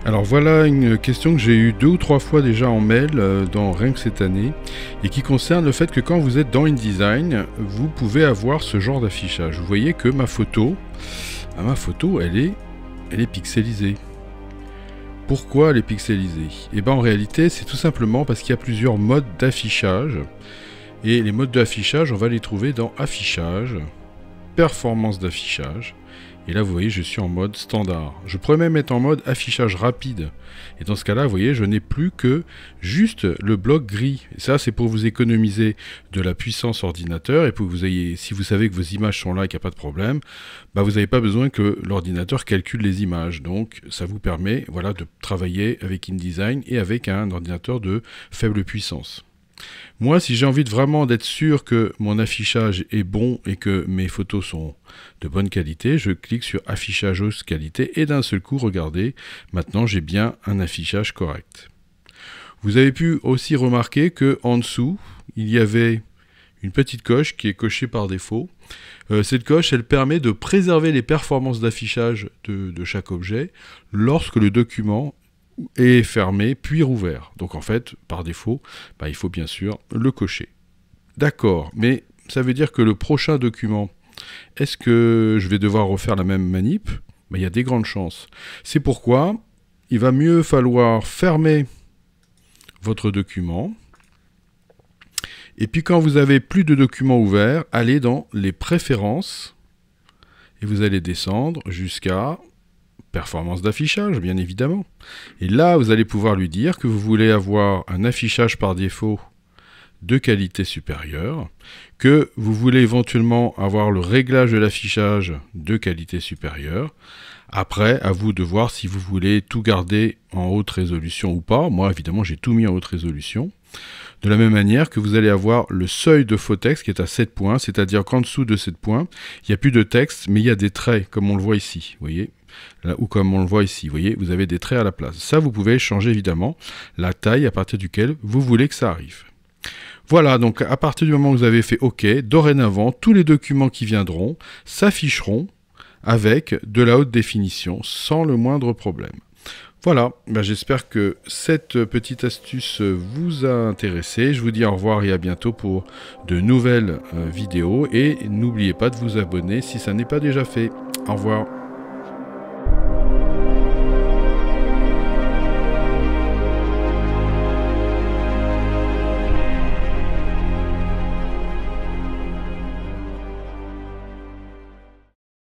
Alors voilà une question que j'ai eue 2 ou 3 fois déjà en mail dans rien que cette année et qui concerne le fait que quand vous êtes dans InDesign, vous pouvez avoir ce genre d'affichage. Vous voyez que ma photo, elle est pixelisée. Pourquoi elle est pixelisée? Eh bien en réalité c'est tout simplement parce qu'il y a plusieurs modes d'affichage et les modes d'affichage on va les trouver dans affichage, performance d'affichage. Et là, vous voyez, je suis en mode standard. Je pourrais même être en mode affichage rapide. Et dans ce cas-là, vous voyez, je n'ai plus que juste le bloc gris. Et ça, c'est pour vous économiser de la puissance ordinateur. Et pour que vous ayez, si vous savez que vos images sont là et qu'il n'y a pas de problème, bah, vous n'avez pas besoin que l'ordinateur calcule les images. Donc, ça vous permet voilà, de travailler avec InDesign et avec un ordinateur de faible puissance. Moi, si j'ai envie de vraiment d'être sûr que mon affichage est bon et que mes photos sont de bonne qualité, je clique sur affichage haute qualité et d'un seul coup, regardez, maintenant j'ai bien un affichage correct. Vous avez pu aussi remarquer que en dessous, il y avait une petite coche qui est cochée par défaut. Cette coche, elle permet de préserver les performances d'affichage de chaque objet lorsque le document est fermé puis rouvert. Donc en fait, par défaut, il faut bien sûr le cocher. D'accord, mais ça veut dire que le prochain document, est-ce que je vais devoir refaire la même manip? Il y a des grandes chances. C'est pourquoi il va mieux falloir fermer votre document. Et puis quand vous avez plus de documents ouverts, allez dans les préférences et vous allez descendre jusqu'à performance d'affichage, bien évidemment. Et là, vous allez pouvoir lui dire que vous voulez avoir un affichage par défaut de qualité supérieure, que vous voulez éventuellement avoir le réglage de l'affichage de qualité supérieure. Après, à vous de voir si vous voulez tout garder en haute résolution ou pas. Moi, évidemment, j'ai tout mis en haute résolution. De la même manière que vous allez avoir le seuil de faux texte qui est à 7 points, c'est-à-dire qu'en dessous de 7 points, il n'y a plus de texte, mais il y a des traits, comme on le voit ici, vous voyez, là, ou comme on le voit ici, vous voyez, vous avez des traits à la place. Ça, vous pouvez changer évidemment la taille à partir duquel vous voulez que ça arrive. Voilà, donc à partir du moment où vous avez fait OK, dorénavant, tous les documents qui viendront s'afficheront avec de la haute définition, sans le moindre problème. Voilà, j'espère que cette petite astuce vous a intéressé. Je vous dis au revoir et à bientôt pour de nouvelles vidéos. Et n'oubliez pas de vous abonner si ça n'est pas déjà fait. Au revoir.